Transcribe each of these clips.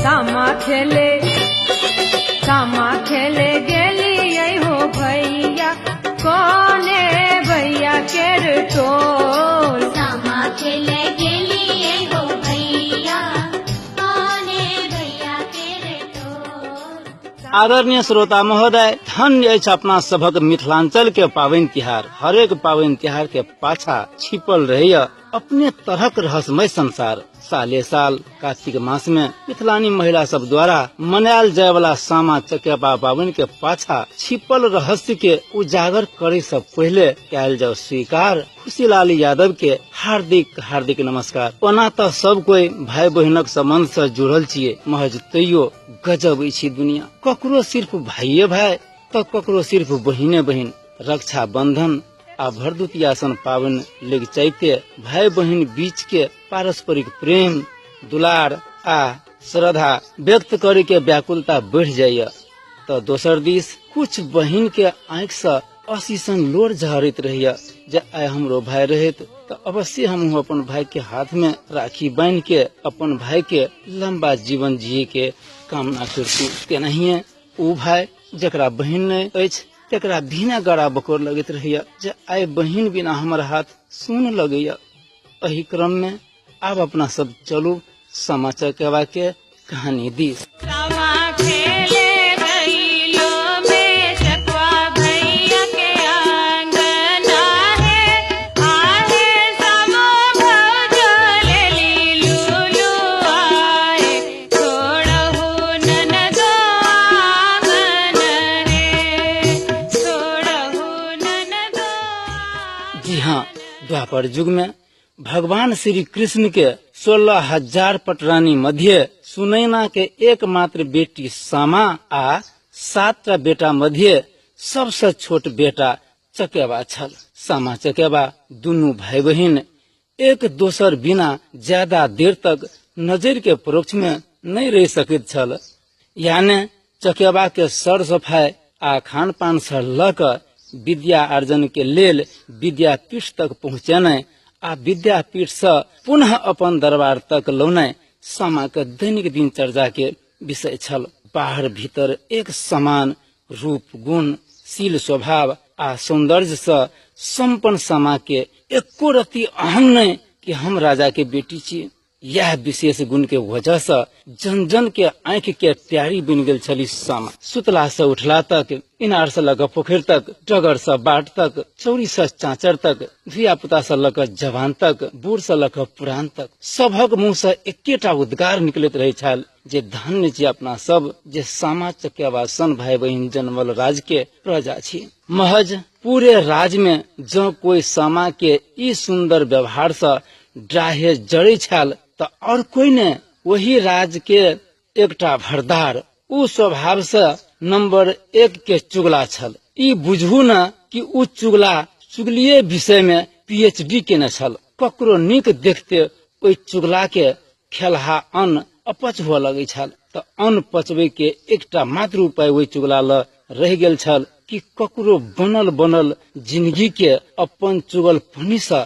सामा खेले गेलियै हो भैया कोने भैया केर टोल। सामा खेले गेलियै हो भैया कोने भैया केर टोल। आदरणीय श्रोता महोदय, धन्य अछि अपना सभक मिथिलांचल के पावनि तिहार। हरेक पावनि तिहार के पाछा छिपल रहैया अपने तरहक रहस्यमय संसार। साले साल कार्तिक मास में मिथिलानी महिला सब द्वारा मनायल जाय वाला सामा चकेबा पावनि के पाछा छिपल रहस्य के उजागर करे से पहले कयल जाओ स्वीकार खुशीलाल यादव के हार्दिक हार्दिक नमस्कार। ओना तो सब कोई भाई बहिनक संबंध से जुड़ल छिये, महज तैयो गजब अछि दुनिया। ककरो सिर्फ भाइये भाई तो ककरो सिर्फ बहिने बहिन। रक्षा बंधन आ भरदुतिया सन पावनि लग चैते भाई बहिन बीच के पारस्परिक प्रेम दुलार आ श्रद्धा व्यक्त करे के व्याकुलता बढ़ जाइए। तो दोसर दिस कुछ बहिन के आँख से असीसन लोर झहरत रहिए जे आइ हमरो भाई रहत तो अवश्य हम अपन भाई के हाथ में राखी बांध के अपन भाई के लंबा जीवन जिये के कामना करतू। तेनाहिए उ भाई जकरा बहिन नहीं अछि तेकरा बिना गड़ा बकोर लगत रहिए जे आइ बहिन बिना हमर हाथ सुन लगैया। एही क्रम में आब अपना सब चलू सामा चकेबा के कहानी दिस। जी हाँ, द्वापर युग में भगवान श्री कृष्ण के 16,000 पटरानी मध्य सुनैना के एकमात्र बेटी सामा आ 7टा बेटा मध्य सबसे छोट बेटा चकेबा छल। सामा चकेबा दुनू भाई बहिन एक दोसर बिना ज्यादा देर तक नजर के परोक्ष में नहीं रह सकैत छल। यानी चकेबा के सर सफाई आ खान पान से लकर विद्या अर्जन के लेल विद्यापीठ तक पहुँचेनाइ आ विद्यापीठ से पुनः अपन दरबार तक लौनाइ सामा के दैनिक दिनचर्या के विषय छल। बाहर भीतर एक समान रूप गुण शील स्वभाव आ सौंदर्य से संपन्न सामा के एको रति अहम नहीं कि हम राजा के बेटी छी। यह विशेष गुण के वजह से जन जन के आँख के प्यारी बन गेल छली सामा। सुतला से उठला तक, इनार से लग पोखर तक, डगर से बाट तक, चौरी से चाचर तक, धिया पुता से लग जवान तक, बूढ़ से लग पुरान तक सबक मुँह से एकेटा उद्गार निकलत रहे छल जे धन्य छी अपना सब जे सामा चकेबा सन भाई बहिन जन्मल राज के प्रजा छी। महज पूरे राज में जो कोई सामा के ई सुंदर व्यवहार से डाहे जड़े छल तो और कोई ने वही राज के एकटा भरदार उ स्वभाव से नंबर 1 के चुगला छल। ई बुझू न कि उ चुगलिये विषय में PhD केने छल। ककरो नीक देखते ओई चुगला के खेलहा अन्न अपच हुआ लगे छल तो अन्न पचबे के एकटा मात्र उपाय ओई चुगला ल रह गेल छल कि ककरो बनल जिंदगी के अपन चुगल पनी से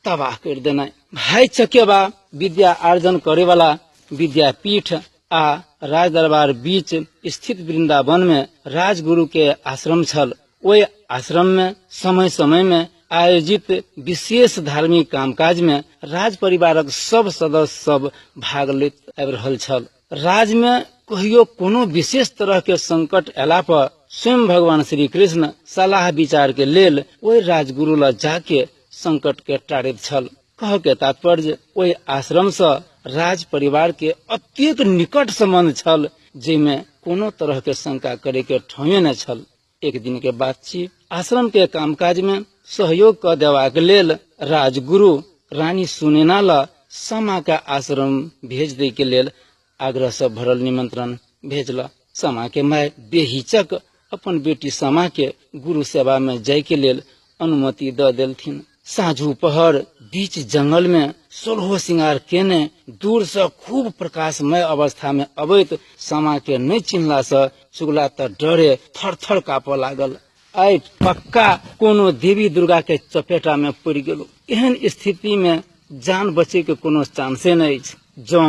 तबाह कर देना। भाई चकेबा विद्या अर्जन करे वाला विद्यापीठ आ राज दरबार बीच स्थित वृंदावन में राजगुरु के आश्रम छल। ओहि आश्रम में समय समय में आयोजित विशेष धार्मिक कामकाज में राज परिवारक सब सदस्य सब भाग लेत आबि रहल छल। राज में कहियो कोनो विशेष तरह के संकट एला पर स्वयं भगवान श्री कृष्ण सलाह विचार के लेल ओहि राजगुरु ल जाके संकट के टारैत छल। कह के तात्पर्य ओहि आश्रम से राज परिवार के अत्यंत निकट संबंध छल जिसमें कोनो तरह के शंका करे के ठौये न छल। एक दिन के बात छी, आश्रम के कामकाज में सहयोग क देवाक लेल राजगुरु रानी सुनैना ल सामा के आश्रम भेज दे के लेल आग्रह से भरल निमंत्रण भेजला। सामा के माय बेहिचक अपन बेटी सामा के गुरु सेवा में जाय के लेल अनुमति द देलथिन। साँझू पहर बीच जंगल में 16 सिंगार केने दूर से खूब प्रकाशमय अवस्था में अबैत सामा के नहीं चिन्हला से चुगला त डरे थर थर काँपऽ लागल। आई पक्का कोनो देवी दुर्गा के चपेटा में पड़ गेलो। एहन स्थिति में जान बचे के कोनो चांसे नहीं। जौ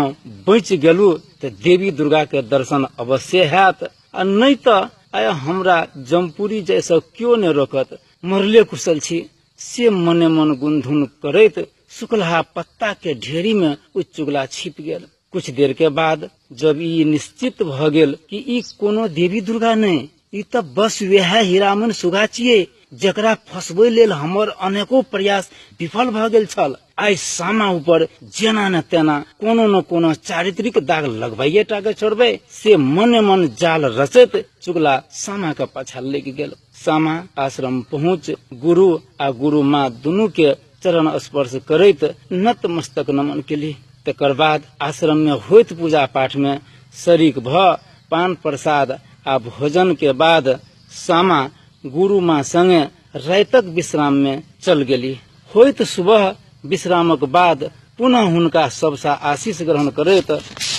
बच गेलू तो देवी दुर्गा के दर्शन अवश्य हैत, आ नहीं तो आय हमरा जमपुरी जैसा क्यों ने रोकत, मरले कुशल छी। से मने मन गुनधुन करैत सुखलहा पत्ता के ढेरी में ओ चुगला छिप गेल। कुछ देर के बाद जब ई निश्चित भ गेल कि ई कोनो देवी दुर्गा नहीं, ई तो बस वह हीरामन सुगा छिये जकरा फसबै लेल हमर अनेको प्रयास विफल भ गेल छल। आइ सामा ऊपर जेना न तेना कोनो न कोनो चारित्रिक दाग लगबाइए टा के छोड़बै, से मने मन जाल रचैत चुगला सामा के पाछा लग गेल। सामा आश्रम पहुँच गुरु आ गुरु माँ दुनू के चरण स्पर्श करैत नतमस्तक नमन केली। तकर बाद आश्रम में होइत पूजा पाठ में शरीक भ पान प्रसाद आ भोजन के बाद सामा गुरु माँ संगे रातक विश्राम में चल गेली। होइत सुबह विश्रामक बाद पुनः हुनका सबसा आशीष ग्रहण करैत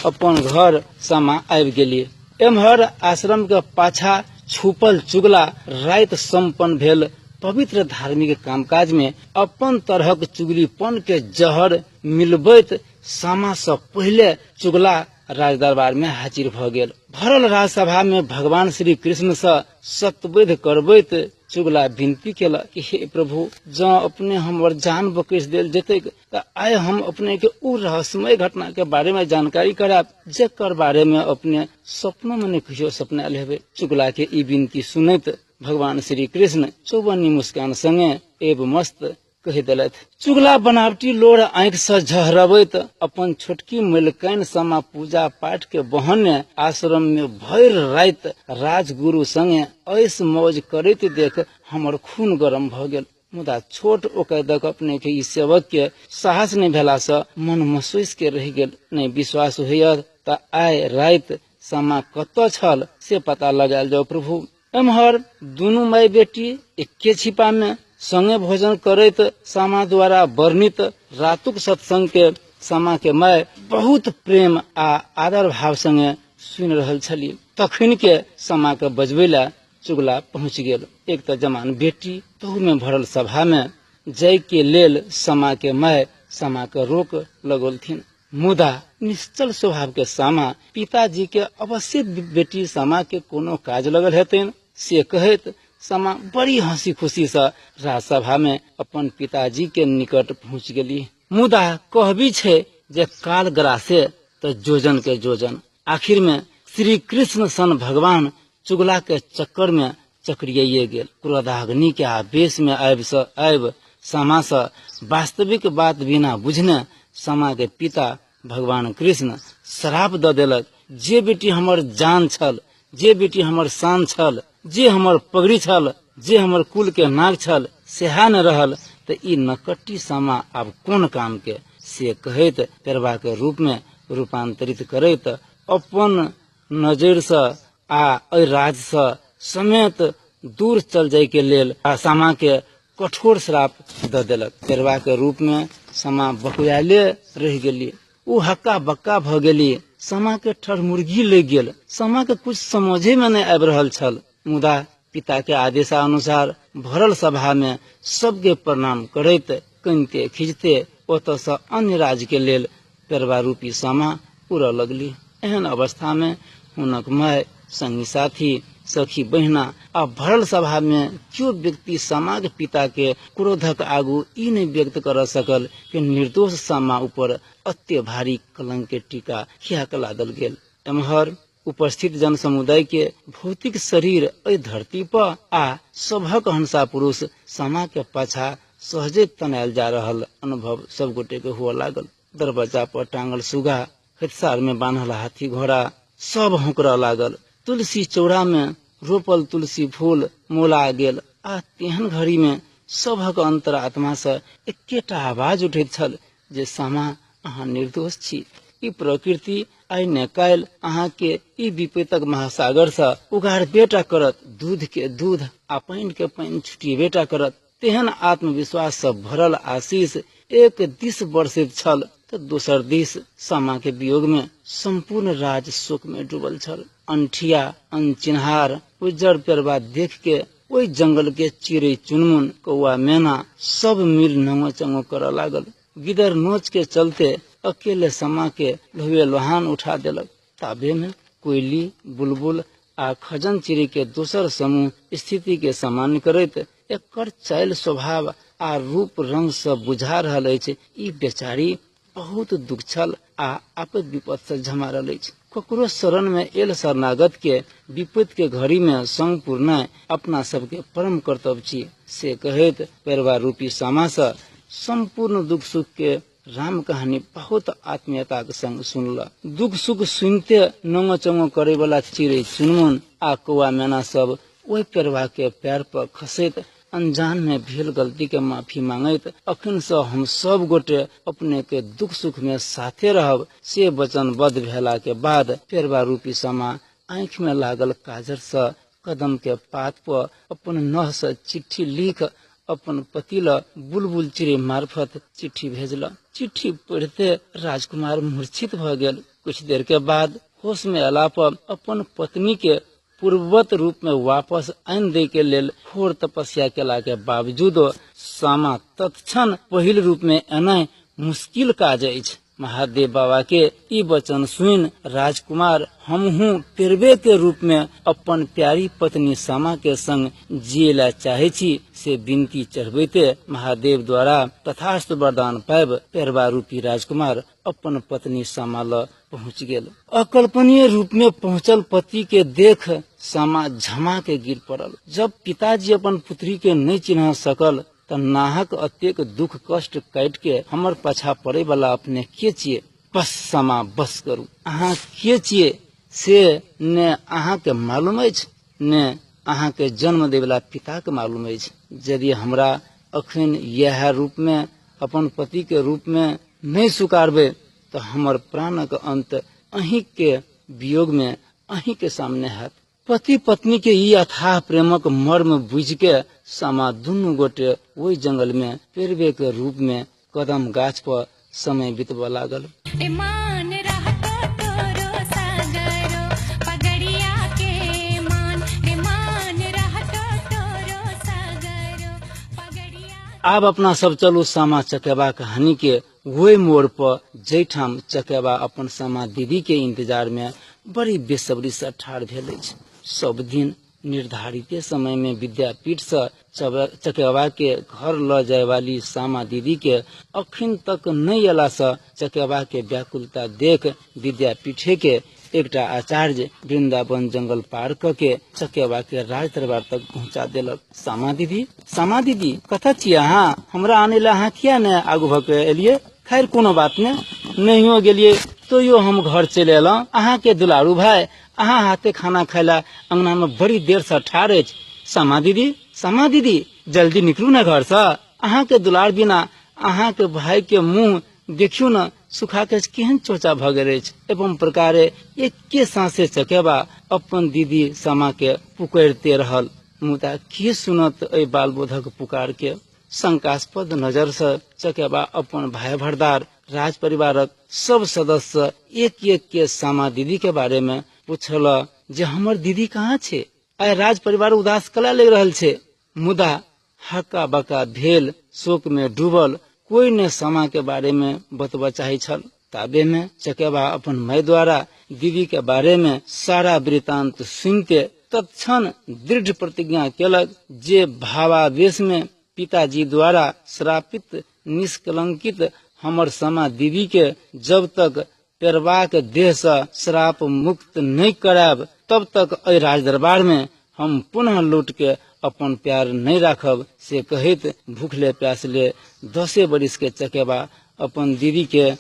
अपन घर सामा आबि गेली। एम्हर आश्रम के पाछा छुपल चुगला रात संपन्न भेल पवित्र धार्मिक कामकाज में अपन तरहक चुगलीपन के जहर मिलबैत सामा से पहले चुगला राजदरबार में हाजिर भ गेल। भरल राजसभा में भगवान श्री कृष्ण से सत्यवेद करबैत चुगला विनती केला कि हे प्रभु, जँ अपने हमर जान बकैस देल जेतै त आइ हम अपने के उ रहस्यमय घटना के बारे में जानकारी कराब जेकर बारे में अपने सपनों में नहीं कहियो सपनाल हेबै। चुगला के ई विनती सुनैत भगवान श्री कृष्ण चौबन्नी मुस्कान संगे एव मस्त कहि देलथ। चुगला बनावटी लोर आंख से झहरबैत अपन छोटकी मलिकाइन सामा पूजा पाठ के बहाने आश्रम में भर रात राजगुरु संगे ऐस मौज करैत देख हमर खून गरम भ गेल। मुदा छोट ओकैदक अपने के ई सेवक के साहस नहीं भेला से मन महसूस के रह गेल। नहीं विश्वास होयत त आइ रात सामा कतऽ छल से पता लगायल जाओ प्रभु। एम्हर दुनू माय बेटी एके छिपा में संगे भोजन करैत सामा द्वारा वर्णित रातुक सत्संग के सामा के माय बहुत प्रेम आ आदर भाव संगे सुनि रहल छली। तखन के सामा के बजबैला चुगला पहुँच गेल। एक तो जवान बेटी तहु में भरल सभा में जय के लेल सामा के माय सामा के रोक लगोलथिन। मुदा निश्चल स्वभाव के सामा पिताजी के अवश्य बेटी सामा के कोनो काज लगल हेतैन से कहैत सामा बड़ी हंसी खुशी से राजसभा में अपन पिताजी के निकट पहुँच गेली। मुदा कहबी छे जे काल ग्रासे तो जोजन के जोजन। आखिर में श्री कृष्ण सन भगवान चुगला के चक्कर में चक्रिये गेल। क्रोधाग्नि के आवेश में आब सामा से वास्तविक बात बिना बुझने सामा के पिता भगवान कृष्ण श्राप द देलक, जे बेटी हमर जान छल, जे बेटी हमर शान छल, जे हमर पगड़ी छल, जे हमर कुल के नाग छल, सेहा न रहल त ई नकट्टी सामा आब कोन काम के। से कहैत पेरवा के रूप में रूपांतरित करैत अपन नजर से आ राज से समेत दूर चल जाय के लेल सामा के कठोर श्राप द देलक। पेरवा के रूप में सामा बकुआले रह गेली। उ हक्का बक्का भ गेली। सामा के ठर मुर्गी लग गेल। सामा के कुछ समझे में नहीं आबि रहल छल। मुदा पिता के आदेशानुसार भरल सभा में सबके प्रणाम करैत कनिते खिंचते ओतऽ से अन्य राज्य के लेल पेरवा रूपी सामा उड़ऽ लगली। एहन अवस्था में हुनक माय, संगी साथी, सखी बहिना आ भरल सभा में क्यों व्यक्ति सामा के पिता के क्रोधक आगू ई नहीं व्यक्त कर सकल कि निर्दोष सामा ऊपर अत्य भारी कलंक के टीका किया लादल गेल। एम्हर उपस्थित जन समुदाय के भौतिक शरीर एहि धरती पर आ सभक हंसा पुरुष सामा के पाछा सहजे तनायल जा रहल अनुभव सब गोटे के हुआ लागल। दरवाजा पर टांगल सुगा, खेतसार में बांधल हाथी घोड़ा सब हुंकरा लागल। तुलसी चौड़ा में रोपल तुलसी फूल मोला गेल। आ तेहन घड़ी में सभक अंतरात्मा से एकेटा आवाज उठैत छल जे सामा अहाँ निर्दोष छी। ई प्रकृति आइ ने काल्हि अहाँ के ई विपतक महासागर से उगार बेटा करत, दूध के दूध आ पानि के पानि छुटी बेटा करत। तेहन आत्मविश्वास से भरल आशीष एक दिस बरसैत छल तो दोसर दिस सामा के वियोग में संपूर्ण राज शोक में डूबल छल। अंठिया अनचिन्हार उज्जर पेरवा देख के ओई जंगल के चिड़ै चुनमुन कौआ मैना सब मिल नंगो चंगो कर लागल। गिदर नोच के चलते अकेले समा के लोहे लोहान उठा देलक। ताबे में कोयली, बुलबुल आ खजन चिड़ी के दोसर समूह स्थिति के सामान्य करैत एकर चालि स्वभाव आ रूप रंग से बुझा रहल अछि ई बेचारी बहुत दुख छल आ आपद विपद से झमा रहल अछि। ककरो शरण में एल शरणागत के विपद के घड़ी में संग पुरनाइ अपना सबके परम कर्तव्य छी से कहैत पेरवा रूपी सामा से संपूर्ण दुख सुख के राम कहानी बहुत आत्मीयता के संग सुनल। दुख सुख सुनते नंगो चंगो करे वाला चिड़ै चुनमुन आ कौआ मैना सब ओहि पेरवा के पैर पर खसैत अनजान में भेल गलती के माफी मांगैत अखन से हम सब गोटे अपने के दुख सुख में साथे रहब से वचनबद्ध भेला के बाद पेरवा रूपी सामा आंख में लागल काजर से कदम के पात पर अपन नह से चिट्ठी लिख अपन पति ल बुलबुल चिड़ै मार्फत चिट्ठी भेजल। चिट्ठी पढ़ते राजकुमार मूर्छित भ गेल। कुछ देर के बाद होश में अला पर अपन पत्नी के पूर्ववत रूप में वापस आनि दे के लेल घोर तपस्या केला के बावजूद सामा तत्क्षण पहिल रूप में एनाइ मुश्किल काज अछि। महादेव बाबा के ई वचन सुन राजकुमार हमहू पेरवे के रूप में अपन प्यारी पत्नी सामा के संग जियला चाहे छी से विनती चढ़बैते महादेव द्वारा तथास्तु वरदान पाबि पेरवा रूपी राजकुमार अपन पत्नी सामा ल पहुँच गेल। अकल्पनीय रूप में पहुँचल पति के देख सामा झमा के गिर पड़ल। जब पिताजी अपन पुत्री के नहीं चिन्ह सकल त नाहक अत्येक दुख कष्ट काट के हमर पाछा पड़े वाला अपने के छिए। बस सामा बस करू, अहाँ के छिए से ने अहाँ के मालूम अछि ने अहाँ के जन्म दे वाला पिता के मालूम अछि। यदि हमरा अखन यह रूप में अपन पति के रूप में नहीं स्वीकारबे तो हमर प्राणक अंत अहीं के वियोग में अहीं के सामने हैत। पति पत्नी के ई अथाह प्रेमक मर्म बुझ के सामा दुनू गोटे ओहि जंगल में पेरवे के रूप में कदम गाछ पर समय बितबा लागल। मान रहतो तोरो सागरो पगड़िया के मान रहतो तोरो सागरो पगड़िया। आब अपना सब चलू सामा चकेबा कहानी के वही मोड़ पर जैठाम चकेबा अपन सामा दीदी के इंतजार में बड़ी बेसब्री से ठाढ़ भेल अछि। सब दिन निर्धारित समय में विद्यापीठ से चकेबा के घर ल जाय वाली सामा दीदी के अखन तक नहीं अला से चकेबा के व्याकुलता देख विद्यापीठे के एकटा आचार्य वृंदावन जंगल पार के चकेबा के राज दरबार तक पहुंचा देलक। सामा दीदी कथा छियै अहाँ? हमरा आने ला अहाँ किया ने आगू भ के एलियै? खैर कोनो बात नहियो गेलियै तो यो हम घर चलि एलहुं। अहाँ के दुलारू भाई अहाँ हाथे खाना खायला अंगना में बड़ी देर से ठाढ़ अछि। सामा दीदी जल्दी निकलू न घर से। अहाँ के दुलार बिना अहाँ के भाई के मुंह देखियो न सुखा के केहन चोचा भ गेल अछि। एवं प्रकारे एके सांसे चकेबा अपन दीदी सामा के पुकारते रहल। मुदा के सुनत एहि बाल बोधक पुकार के? शंकास्पद नजर से चकेबा अपन भाई भरदार राज परिवारक सब सदस्य एक एक के सामा दीदी के बारे में पूछल जे हमर दीदी कहाँ छे? आइ राज परिवार उदास कला लग रहल छे। मुदा हक्का बक्का भेल शोक में डूबल कोई ने सामा के बारे में बतबा चाहे छल। ताबे में चकेबा अपन माय द्वारा दीदी के बारे में सारा वृतांत सुनते तत्क्षण दृढ़ प्रतिज्ञा केलक जे भावावेश में पिताजी द्वारा श्रापित निष्कलंकित हमर सामा दीदी के जब तक पेरवा के देह से श्राप मुक्त नहीं कराब तब तक एहि राज दरबार में हम पुनः लौट के अपन प्यार नहीं राखब। से कहैत भूखले प्यासले 10 बरिस के चकेबा अपन दीदी के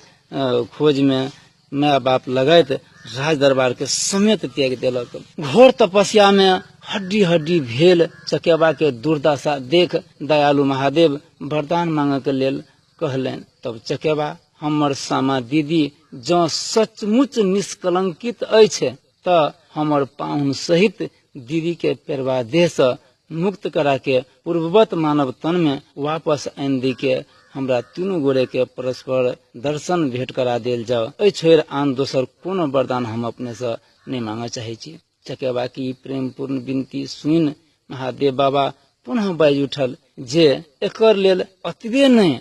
खोज में माय बाप लगाइत राज दरबार के समेत त्याग देलक। घोर तपस्या में हड्डी हड्डी भेल चकेबा के दुर्दशा देख दयालु महादेव वरदान मांगे के लेल कहलनि। तब चकेबा हमर सामा दीदी जँ सचमुच निष्कलंकित अछि त हमर पाहुन सहित दीदी के पेरवा देह से मुक्त करा के पूर्ववत मानव तन में वापस आनि दी के हमरा तीनू गोरे के परस्पर दर्शन भेंट करा देल जाओ। एहि छोड़ आन दोसर कोनो वरदान हम अपने से नहीं मांगे चाहे छी। चकेबा की प्रेम पूर्ण विनती सुनि महादेव बाबा पुनः बाजि उठल जे एकर लेल अतबे नहीं